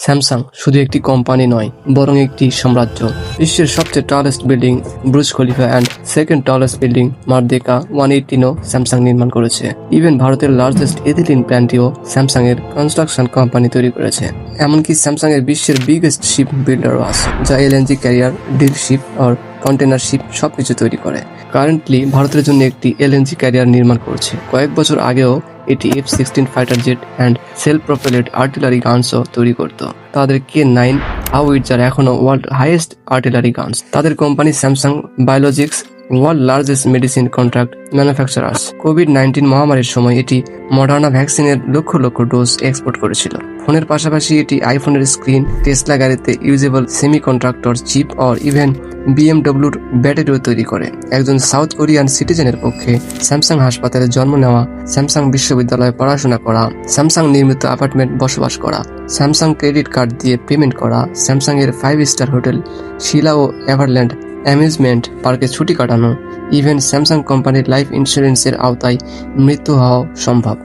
Samsung শুধু একটি company নয়, বরং একটি সাম্রাজ্য। বিশ্বের সবচেয়ে tallest building Burj Khalifa and second tallest building Merdeka 118ও স্যামসাং নির্মাণ করেছে। ইভেন ভারতের লার্জেস্ট এথিলিন প্ল্যান্টটিও স্যামসাং এর কনস্ট্রাকশন কোম্পানি তৈরি করেছে। এমনকি স্যামসাং এর বিশ্বের বিগেস্ট শিপ বিল্ডারও আছে, যা এলএনজি ক্যারিয়ার, ডিল শিপ আর কন্টেনার শিপ সবকিছু তৈরি করে। কারেন্টলি ভারতের জন্য একটি এলএনজি ক্যারিয়ার নির্মাণ করছে। কয়েক বছর আগেও এটি F-16 fighter jet and self propelled artillery গানসও তৈরি করত। তাদের K9 হাউইটজার এখনো ওয়ার্ল্ড হাইয়েস্ট আর্টিলারি গানস। তাদের company Samsung biologics world largest medicine contract manufacturers. কোভিড-19 মহামারীর সময় এটি মডার্না ভ্যাকসিনের লক্ষ লক্ষ ডোজ এক্সপোর্ট করেছিল। ফোনের পাশাপাশি এটি আইফোনের স্ক্রিন, টেসলা গাড়িতে ইউজেবল সেমি কন্ডাক্টর চিপ আর ইভেন বিএমডব্লিউর ব্যাটারিও তৈরি করে। একজন সাউথ কোরিয়ান সিটিজেনের পক্ষে স্যামসাং হাসপাতালে জন্ম নেওয়া, স্যামসাং বিশ্ববিদ্যালয়ে পড়াশোনা করা, স্যামসাং নির্মিত অ্যাপার্টমেন্ট বসবাস করা, স্যামসাং ক্রেডিট কার্ড দিয়ে পেমেন্ট করা, স্যামসাং এর 5 স্টার হোটেল শিলা ও এভারল্যান্ড অ্যামিউজমেন্ট পার্কে ছুটি কাটানো, ইভেন স্যামসাং কোম্পানির লাইফ ইন্স্যুরেন্সের আওতায় মৃত্যু হওয়া সম্ভব।